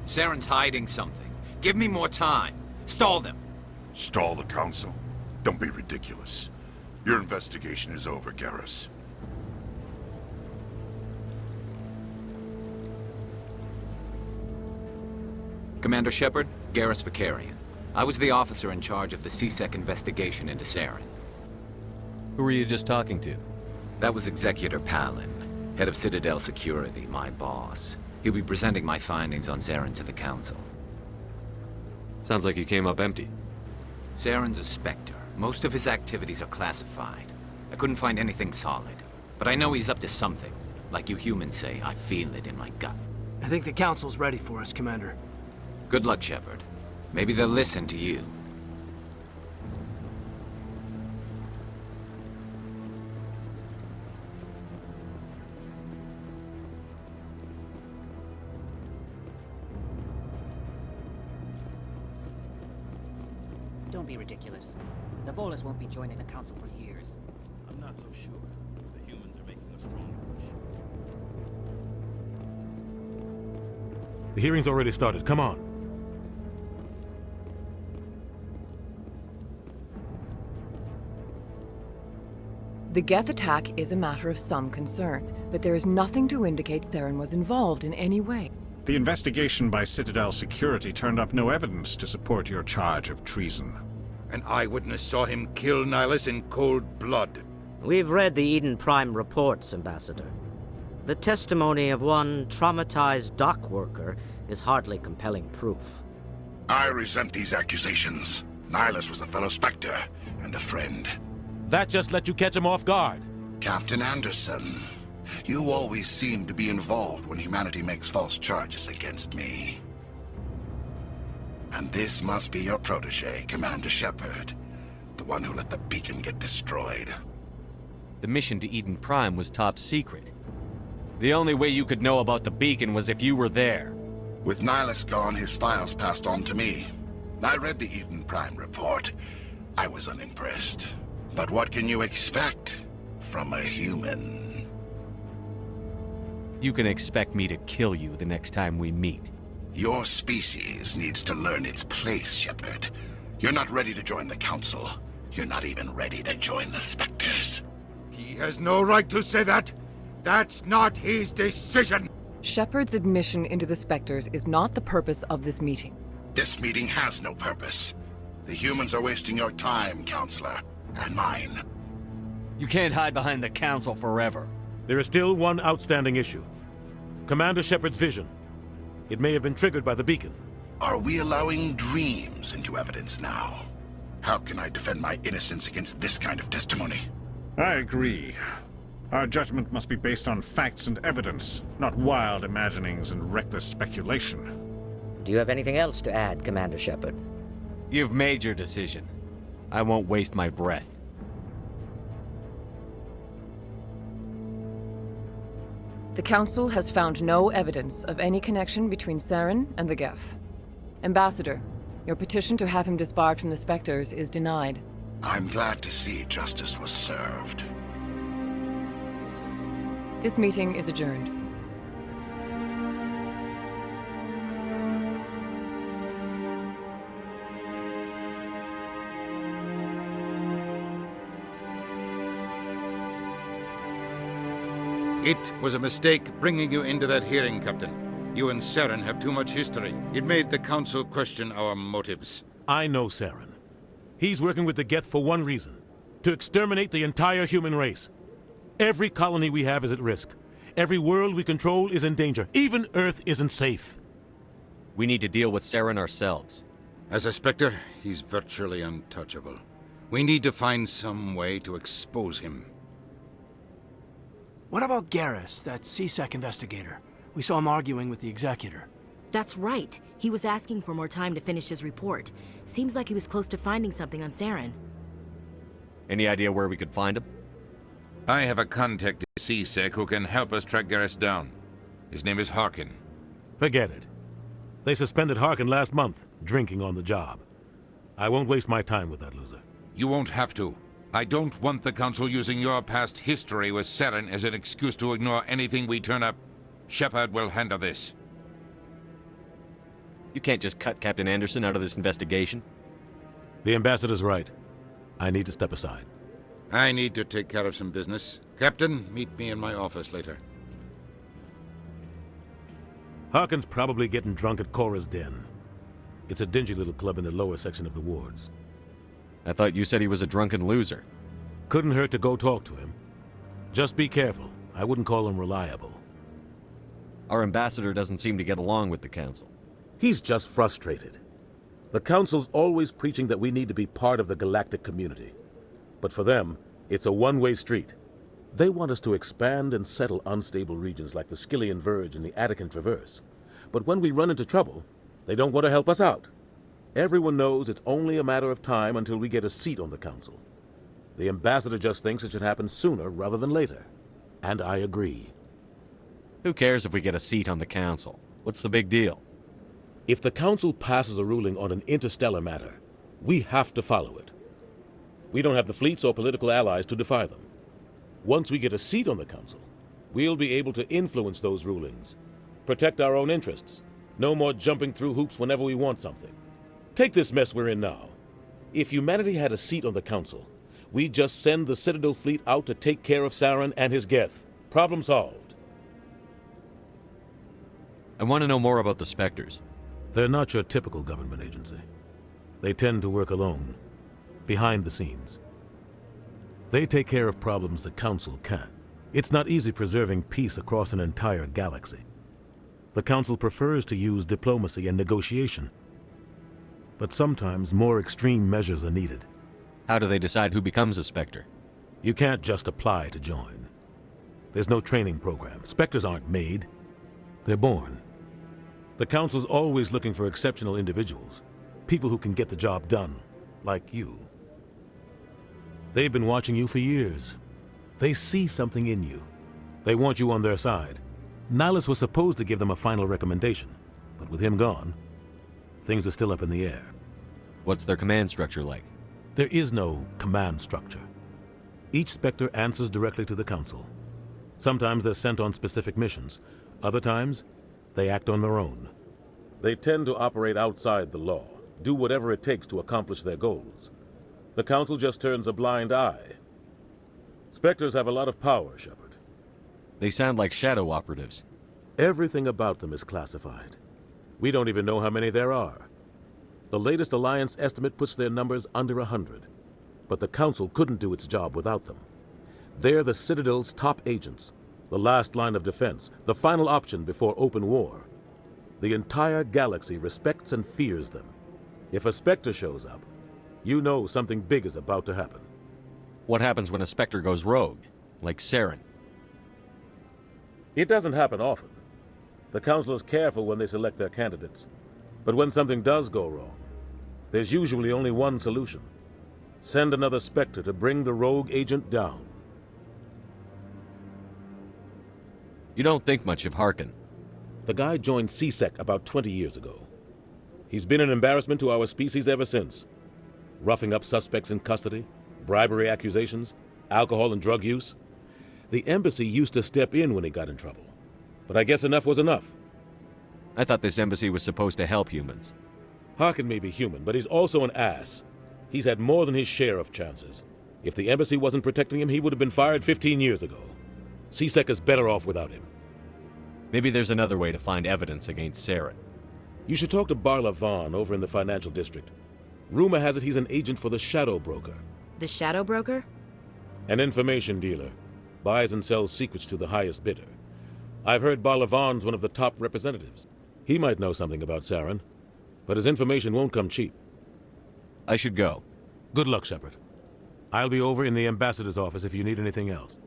Saren's hiding something. Give me more time. Stall them. Stall the Council? Don't be ridiculous. Your investigation is over, Garrus. Commander Shepard, Garrus Vicarian. I was the officer in charge of the C-Sec investigation into Saren. Who were you just talking to? That was Executor Palin, head of Citadel Security, my boss. He'll be presenting my findings on Saren to the Council. Sounds like you came up empty. Saren's a Spectre. Most of his activities are classified. I couldn't find anything solid. But I know he's up to something. Like you humans say, I feel it in my gut. I think the Council's ready for us, Commander. Good luck, Shepard. Maybe they'll listen to you. Don't be ridiculous. The Volus won't be joining the Council for years. I'm not so sure. The humans are making a strong push. The hearing's already started. Come on. The Geth attack is a matter of some concern, but there is nothing to indicate Saren was involved in any way. The investigation by Citadel Security turned up no evidence to support your charge of treason. An eyewitness saw him kill Nihilus in cold blood. We've read the Eden Prime reports, Ambassador. The testimony of one traumatized dock worker is hardly compelling proof. I resent these accusations. Nihilus was a fellow Spectre and a friend. That just let you catch him off guard. Captain Anderson, you always seem to be involved when humanity makes false charges against me. And this must be your protege, Commander Shepard, the one who let the beacon get destroyed. The mission to Eden Prime was top secret. The only way you could know about the beacon was if you were there. With Nihilus gone, his files passed on to me. I read the Eden Prime report. I was unimpressed. But what can you expect from a human? You can expect me to kill you the next time we meet. Your species needs to learn its place, Shepard. You're not ready to join the Council. You're not even ready to join the Spectres. He has no right to say that. That's not his decision. Shepard's admission into the Spectres is not the purpose of this meeting. This meeting has no purpose. The humans are wasting your time, Counselor, and mine. You can't hide behind the Council forever. There is still one outstanding issue. Commander Shepard's vision. It may have been triggered by the beacon. Are we allowing dreams into evidence now? How can I defend my innocence against this kind of testimony? I agree. Our judgment must be based on facts and evidence, not wild imaginings and reckless speculation. Do you have anything else to add, Commander Shepard? You've made your decision. I won't waste my breath. The Council has found no evidence of any connection between Saren and the Geth. Ambassador, your petition to have him disbarred from the Spectres is denied. I'm glad to see justice was served. This meeting is adjourned. It was a mistake bringing you into that hearing, Captain. You and Saren have too much history. It made the Council question our motives. I know Saren. He's working with the Geth for one reason. To exterminate the entire human race. Every colony we have is at risk. Every world we control is in danger. Even Earth isn't safe. We need to deal with Saren ourselves. As a Spectre, he's virtually untouchable. We need to find some way to expose him. What about Garrus, that C-Sec investigator? We saw him arguing with the Executor. That's right. He was asking for more time to finish his report. Seems like he was close to finding something on Saren. Any idea where we could find him? I have a contact at C-Sec who can help us track Garrus down. His name is Harkin. Forget it. They suspended Harkin last month, drinking on the job. I won't waste my time with that loser. You won't have to. I don't want the Council using your past history with Saren as an excuse to ignore anything we turn up. Shepard will handle this. You can't just cut Captain Anderson out of this investigation. The ambassador's right. I need to step aside. I need to take care of some business. Captain, meet me in my office later. Harkin's probably getting drunk at Cora's Den. It's a dingy little club in the lower section of the wards. I thought you said he was a drunken loser. Couldn't hurt to go talk to him. Just be careful. I wouldn't call him reliable. Our ambassador doesn't seem to get along with the Council. He's just frustrated. The Council's always preaching that we need to be part of the galactic community. But for them, it's a one-way street. They want us to expand and settle unstable regions like the Skyllian Verge and the Attican Traverse. But when we run into trouble, they don't want to help us out. Everyone knows it's only a matter of time until we get a seat on the Council. The ambassador just thinks it should happen sooner rather than later. And I agree. Who cares if we get a seat on the Council? What's the big deal? If the Council passes a ruling on an interstellar matter, we have to follow it. We don't have the fleets or political allies to defy them. Once we get a seat on the Council, we'll be able to influence those rulings, protect our own interests, no more jumping through hoops whenever we want something. Take this mess we're in now. If humanity had a seat on the Council, we'd just send the Citadel fleet out to take care of Saren and his Geth. Problem solved. I want to know more about the Spectres. They're not your typical government agency. They tend to work alone, behind the scenes. They take care of problems the Council can't. It's not easy preserving peace across an entire galaxy. The Council prefers to use diplomacy and negotiation. But sometimes more extreme measures are needed. How do they decide who becomes a Spectre? You can't just apply to join. There's no training program. Spectres aren't made. They're born. The Council's always looking for exceptional individuals. People who can get the job done, like you. They've been watching you for years. They see something in you. They want you on their side. Nihilus was supposed to give them a final recommendation, but with him gone, things are still up in the air. What's their command structure like? There is no command structure. Each Spectre answers directly to the Council. Sometimes they're sent on specific missions. Other times, they act on their own. They tend to operate outside the law, do whatever it takes to accomplish their goals. The Council just turns a blind eye. Spectres have a lot of power, Shepard. They sound like shadow operatives. Everything about them is classified. We don't even know how many there are. The latest Alliance estimate puts their numbers under 100. But the Council couldn't do its job without them. They're the Citadel's top agents, the last line of defense, the final option before open war. The entire galaxy respects and fears them. If a Spectre shows up, you know something big is about to happen. What happens when a Spectre goes rogue, like Saren? It doesn't happen often. The Council is careful when they select their candidates. But when something does go wrong, there's usually only one solution. Send another Spectre to bring the rogue agent down. You don't think much of Harkin. The guy joined CSEC about 20 years ago. He's been an embarrassment to our species ever since. Roughing up suspects in custody, bribery accusations, alcohol and drug use. The embassy used to step in when he got in trouble. But I guess enough was enough. I thought this embassy was supposed to help humans. Harkin may be human, but he's also an ass. He's had more than his share of chances. If the embassy wasn't protecting him, he would have been fired 15 years ago. CSEC is better off without him. Maybe there's another way to find evidence against Saren. You should talk to Barla Vaughn over in the financial district. Rumor has it he's an agent for the Shadow Broker. The Shadow Broker? An information dealer. Buys and sells secrets to the highest bidder. I've heard Barla Vaughn's one of the top representatives. He might know something about Saren, but his information won't come cheap. I should go. Good luck, Shepard. I'll be over in the ambassador's office if you need anything else.